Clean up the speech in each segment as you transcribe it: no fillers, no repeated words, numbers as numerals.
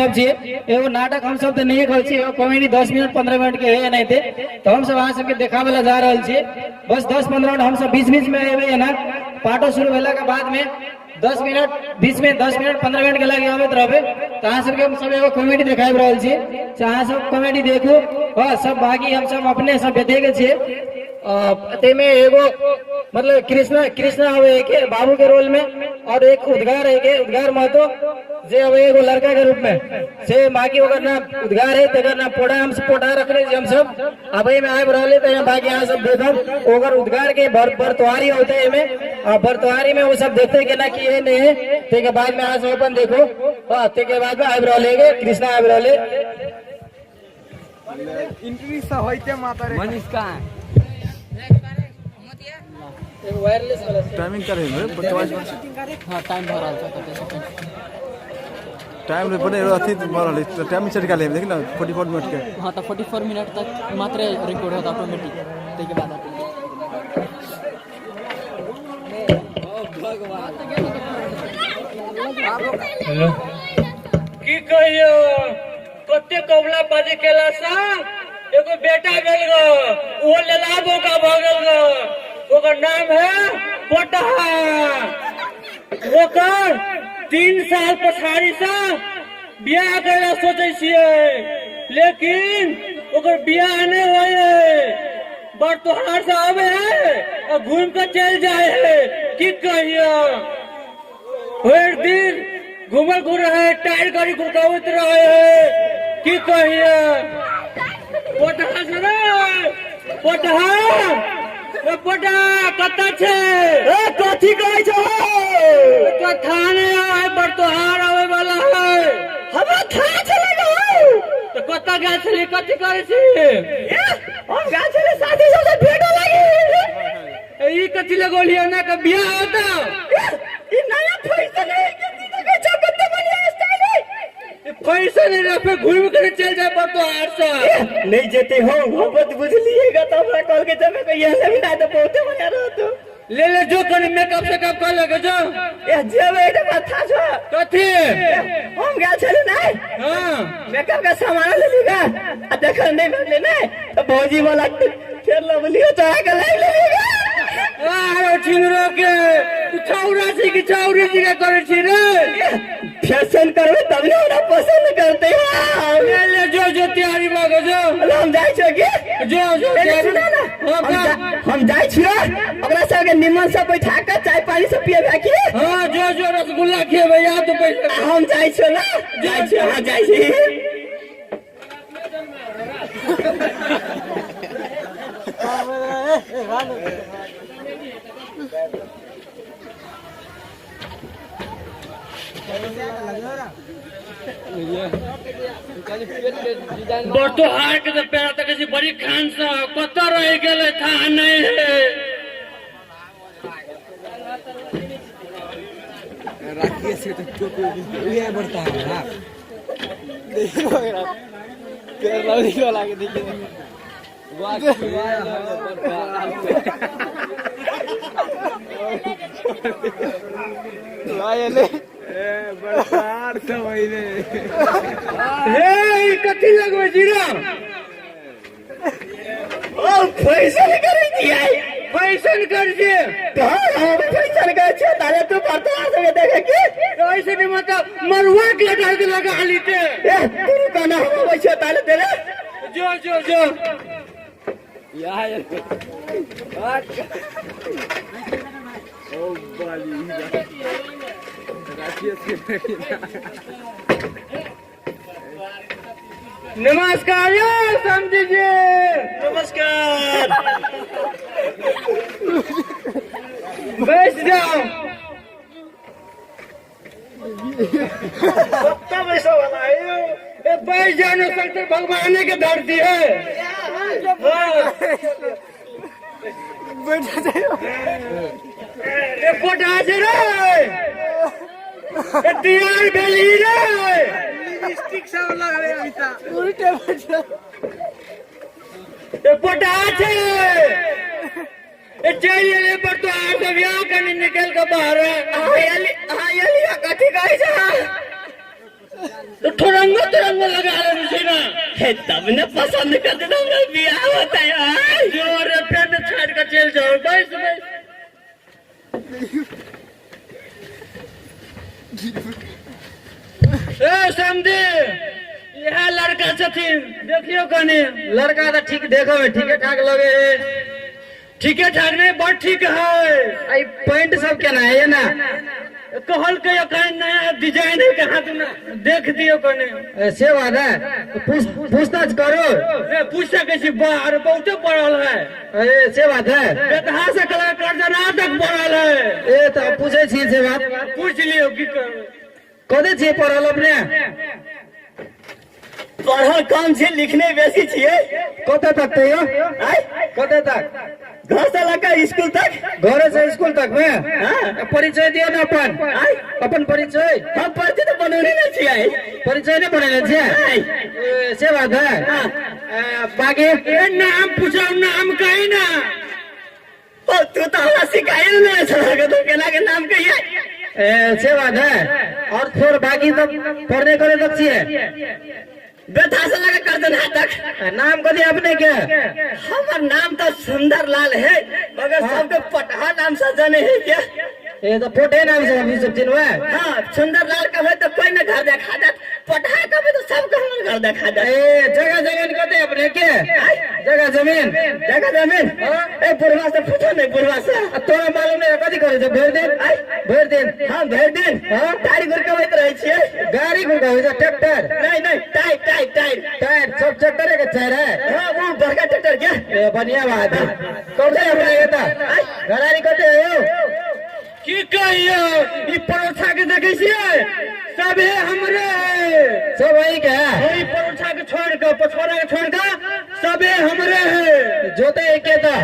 सब छे एगो नाटक हम सब तो नहीं कहै छी, एगो कॉमेडी 10 मिनट 15 मिनट के है नहीं थे, तो हम सब अहाँ सबके देखावे ला जा रहल छी। बस 10-15 मिनट हम सब बीच में एबे है ना, पाठो शुरू भेला के बाद में 10 मिनट बीच में 10 मिनट 15 मिनट के लगे आबैत रहबे, तो अहाँ सबके हम सब एगो कॉमेडी देखाब रहल छी। अहाँ सब कॉमेडी देखू, हां सब बाकी हम सब अपने सब देखे छे। ते में एगो मतलब कृष्णा हवे के बाबू के रोल में, और एक उद्गार है के उद्गार महतो जे हवे एगो लड़का के रूप में से बाकी ओकर नाम उद्गार है, तेकर नाम पोड़ा, हम सब पोड़ा रखले हम सब अबे में आब रहले। त बाकी यहाँ सब देखब ओकर उद्गार के बरतवारी होते है में, और बरतवारी में वो सब देखते के ना कि ये नहीं है, ते के बाद में यहाँ सब अपन देखो। हां ते के बाद में आब रहले के कृष्णा आब रहले इंटरव्यू सा होइते माता रे मनीष का वायरलेस वाला टाइमिंग करे रे 50 हां टाइम भर रहल छ, टाइम रे बने अथी भरल टाइमिंग सेट कर ले देख ना 44 मिनट के। हां तो 44 मिनट तक मात्र रिकॉर्ड होता ऑटोमेटिक, ते के बाद हेलो की कहियो कते कबला बाजी केला सा एगो बेटा भेल गो, वो लेलाबो का भगल गो, ओकर नाम है पोटहा। ओकर 3 साल पछाड़ी सा बियाह करे सोचे छिए, लेकिन ओकर बियाह नहीं होए, बरतोहार से आवे है और घूम कर चल जाए है। की कहियो हर दिन घूमल घूर है, टायर गाड़ी घुमावत रहे है। की कहियो पोटहा से रे पोटहा ए पोटा कत्ता छे ए कथी कहै छो तो थाने आए बरतोहार आवे वाला है, हमरा था चले गो तो कत्ता गेल छली कथी करे छी हम गेल छली शादी से भेटो लागी ई कथी लगोलिया ना के बियाह होता ई नया फैशन है के जगत बनिया स्टाइल है फैशन है पे घूम कर चल जाए बरतोहार से नहीं जेते हो मोहब्बत बुझलिएगा तो हमरा कॉल के जमे को ये नहीं ना तो बहुते बढ़िया रहतो ले ले जो कनी मेकअप से कब कर लगे जो ए जेबे एटा माथा छ कथी हम गेल छली नहीं हां मेकअप का सामान ले लीगा आ देख नहीं मिलले नहीं तो भौजी वाला फिर लवलियो तो आके ले लेगा आ छिनरो के छौरा से की छौरी से का करे छी रे फैशन करबे तब ना हमरा पसंद करते हैं। ले ले जो तैयारी मांगो जो हम जाय छ के जो हम जाय छियो ओकरा संगे निमन से बैठा के चाय पानी से पिए बाकी हां जो रसगुल्ला खेबे या तो पहले हम जाय छ ना जाय छ हां जाय छी बरतोहार के तो पैरा तक से बड़ी खान सा कत रह गेले था नहीं है राखिए से तो ये बढ़ता है ना देखो केरला दिखो लागे देखिए वाह ले बरसात से वहीने हे कथी लगवे जीरा ओ फैशन कर दिया फैशन कर दिए तो हम फैशन कर छे तारे तू बरतोहार से देखे की ऐसे नहीं मतलब मरुआ के लगा के लगा लीते तू कहना हम वैसे ताले तेरे जो यार ओ बाली नमस्कार समझी जी नमस्कार बैठ जाओ तब ऐसा वाला है बैठ जाने सकते भगवान के धरती है बैठ पोटा से रे तैयार भेली रे लिपस्टिक सब लगा रे अमिता उल्टे बैठो ए पोटा छे ए चलिए रे बरतोहार से ब्याह करने निकल के बाहर आयली कथी कहै छ तो ठोरंगो है तब न पसंद कर देना बियाह होता है जोर फिर छाड़ कर चल जाओ बस बस ए समझे यह लड़का छथिन देखियो कने लड़का तो ठीक देखो में ठीक ठाक लगे है ठीक है ठाक नहीं बहुत ठीक है आई पैंट सब क्या ना है ये ना कहल के कहीं नया डिजाइन है कहाँ तुम देख दियो कने ऐसे बात है तो पूछताछ करो पूछता कैसी बाहर बहुत पड़ल है ऐसे बात है कहाँ से कला कर्जना तक पड़ल है ए तो पूछे छी से बात पूछ लियो की करो कदे छी पढ़ल अपने पढ़ल कम छे लिखने बेसी छिए कते तक तो यो कते तक घर से लेकर स्कूल तक घर से स्कूल तक में परिचय दियो ना अपन परिचय हम परिचय तो बनौने नहीं छिए परिचय नहीं बनेले छे से बात है बाकी नाम पूछो नाम कही ना ओ तू तो हमरा सिखाइल नहीं छलक तो केना के नाम कहिए से बात है और फिर बाकी तो पढ़ने करे तक छिए बेटा से लगा कर देना तक नाम कदी अपने के हमार नाम तो सुंदर लाल है मगर सबके पटहा नाम से जाने है क्या ये तो फोटे नाम से हम सब चिन्ह है हाँ सुंदर लाल का है तो कोई न घर देखा जात पटहा का भी तो सबका हमर घर देखा जात ए जगह जमीन कते अपने के जगह जमीन ए बुढ़वा से पूछो नहीं बुढ़वा से तोरा मालूम नहीं कदी करे छ भेर दिन हाँ भेर दिन गाड़ी घर कमाइत रहे छिए गाड़ी को कहै छ ट्रैक्टर नहीं टाइट सब ट्रैक्टर के चाह रहा हाँ वो बड़का ट्रैक्टर क्या ए बढ़िया बात है कौन अपने के ता घरारी कते हो की कहियो ई परोठा के देखे छिए सब है हमरे सब वही के ई परोठा के छोड़ के पछोड़ा के छोड़ के सब है हमरे है जोते के ता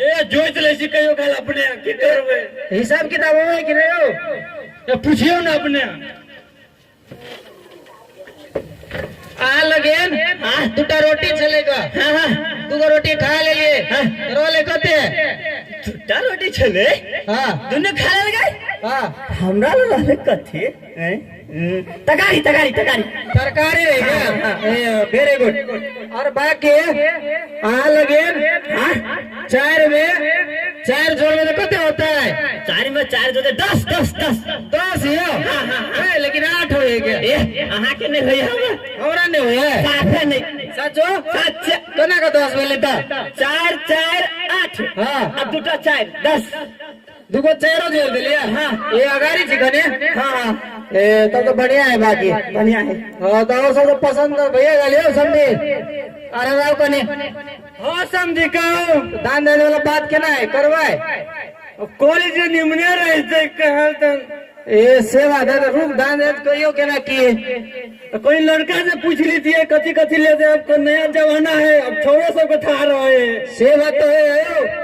ए जोत ले छी कहियो गाल अपने की करबे हिसाब किताब होई कि नहीं हो ए पूछियो ना अपने आ लगेन दुटा रोटी चलेगा दुगो रोटी खा लिए रोले कते छुट्टा रोटी छले हां दुनु खा ले गए हां हमरा रहले कथि तकारी तरकारी रही गया वेरी गुड और बाकी आ लगेन चार जोड़ में तो कते होता है चार में चार जो 10 ही हो लेकिन 8 हो गया अहाँ के नहीं होई हमरा नहीं हुए साफे नहीं सचो सच केना का 10 मिले ता 4 8 हां अब दुटा 4 10 दुगो चारों जोड़ दिलिया हां ये अगारी चिकने हां ए तब तो बढ़िया है बाकी बढ़िया है हां तो और सब पसंद भैया गालियो समझे अरे राव कने हां समझी कहो दान देने वाला बात केना है करवाए कॉलेज निमने रहते कहल त ए सेवा दे रूप दान दे कहियो केना किए कोई लड़का से पूछ ली थी कथी ले दे अब नया जमाना है अब छोरो सब को था रहे सेवा तो है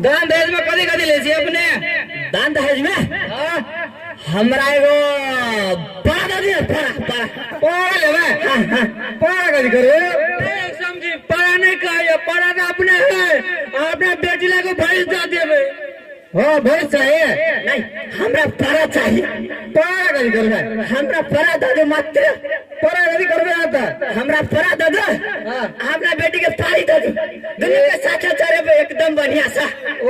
दान दहेज में कदी ले छी अपने दान दहेज में हां हमरा एगो बड़ा दे पढ़ा लेबे पढ़ा कदी करे समझी पढ़ा नहीं कहियो पढ़ा तो अपने है अपने बेटी ला को भैंस दे देबे हां भैंस चाहिए नहीं हमरा पढ़ा चाहिए पढ़ा कदी करबे हमरा पढ़ा दे मात्र पढ़ा कदी करबे आता हमरा पढ़ा दे दो हमरा बेटी के पारी दे दो दोनों के साथ चले एकदम बढ़िया सा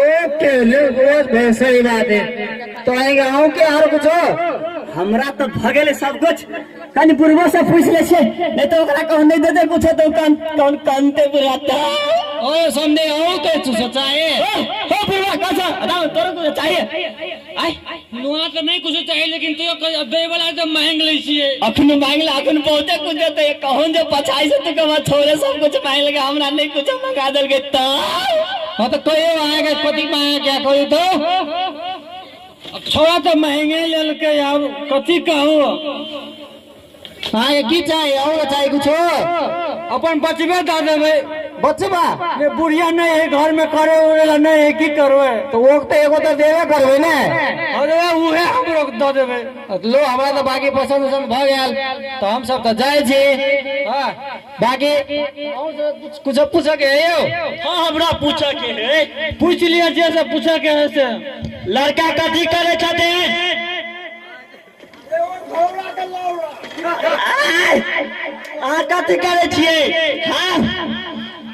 ओके ले बहुत सही बात है तो आएगा हूं के और कुछ हमरा तो भगेले सब कुछ कनी पूर्व से पूछ ले छे नहीं तो ओकरा कह नहीं देते कुछ तो कौन कानते बुलाता ओ समझे हो के तू सोचाए हो पूर्व कसा अदा तोर को चाहिए आई नुआ तो नहीं कुछ चाहिए लेकिन तो दे वाला तो मांग ले छिए अखन मांगला अखन बहुते कुछ देते कहूं जो 50 से तो कमा छोरे सब कुछ मांग लगे हमरा नहीं कुछ मंगा दल के तो हां तो कोई आएगा कथी मांगे क्या कोई तो अब छोड़ा तो महंगे लेल के अब कथी कहूं हाँ की चाहिए और चाहिए कुछ अपन बचबे दा देबे बचबा ये बुढ़िया नहीं है घर में करे वाला नहीं है की करवे तो वो तो एगो तो देवे करबे ने अरे उहे हम लोग दे देबे लो हमरा तो बाकी पसंद भ गेल तो हम सब तो जाए छी हां बाकी कुछ पूछ के है यो हां हमरा पूछा के है पूछ लिया जैसे पूछा के है से लड़का कथी करे छते अहाँ कथी करे छियै? हाँ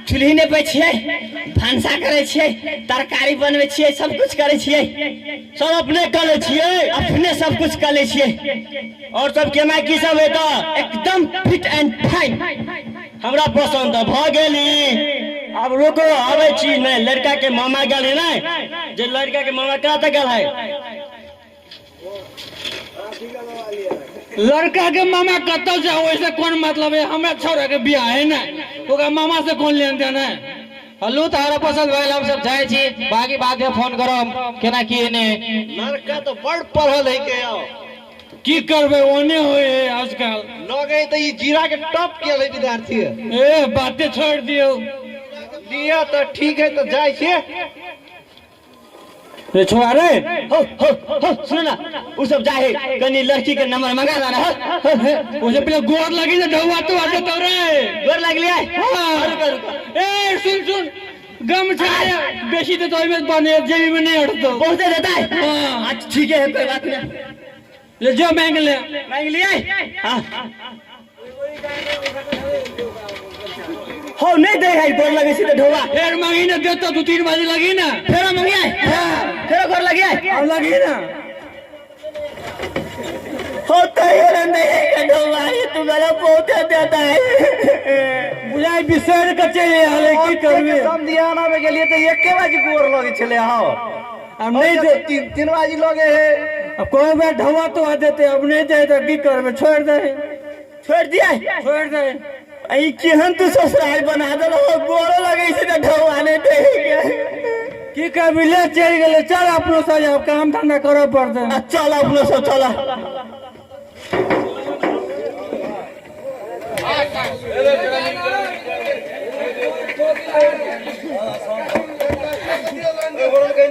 चूल्ही ने पे छियै, भनसा करे छियै, तरकारी बनवे छियै, सब कुछ करे छियै, सब अपने करे छियै, अपने सब कुछ करे छियै। और सब केना की सब है तो एकदम फिट एंड फाइन हमरा पसंद है। भ गेली अब रुको आवे छी नहीं लड़का के मामा गेल है ना जे लड़का के मामा कहाँ तक गेल है? लड़का के मामा कतौ जाओ ऐसे कौन मतलब है? हमें छोरा के बियाह है ना, ओकरा मामा से कौन लेन देन है? हल्लू तारा पसंद भइल हम सब जाए छी, बाकी बात में फोन करब केना की ने। लड़का तो बड़ पढ़ल है के आओ की करबे ओने होए है आजकल। लगे तो ये जीरा के टॉप के ले विद्यार्थी है। ए बातें छोड़ दियो। लिया तो ठीक है तो जाए छिए। रे छोरा रे हो सुनो ना वो सब जाए कनी लड़की के नंबर मंगा लाना हो उसे पहले गोर लगी ना ढौआ तो आते तो रे गोर लग लिया हाँ। ए सुन गमछा बेसी तो में बने जेबी में नहीं हटतो बहुत देता है। हाँ। अच्छा ठीक है कोई बात नहीं ले जो मांग लिया हाँ हो नहीं दे है गोर लगे सीधे ढौआ फिर मांगी ना देता 2-3 बजे लगी ना फिर मंगिया फिर गोर लगे अब लगी ना होता है नहीं ढौआ ये तुम्हारा बहुत देता है बुझाई बिसर के चले आले की करबे समधियाना में गेलिए तो 1 बजे गोर लगे चले आओ अब नहीं दे 3 बजे लगे है। अब कोई बार ढौआ तो आ देते अब नहीं दे तो की करबे छोड़ दिया छोड़ दे आई केहन तू ससुराल बना दल हो गोरो लगे से तो ढौआ नहीं दे की करबे ले चल गेले चल अपनो से अब काम धंधा करे पड़ते चल अपनो सब चला गोर कहीं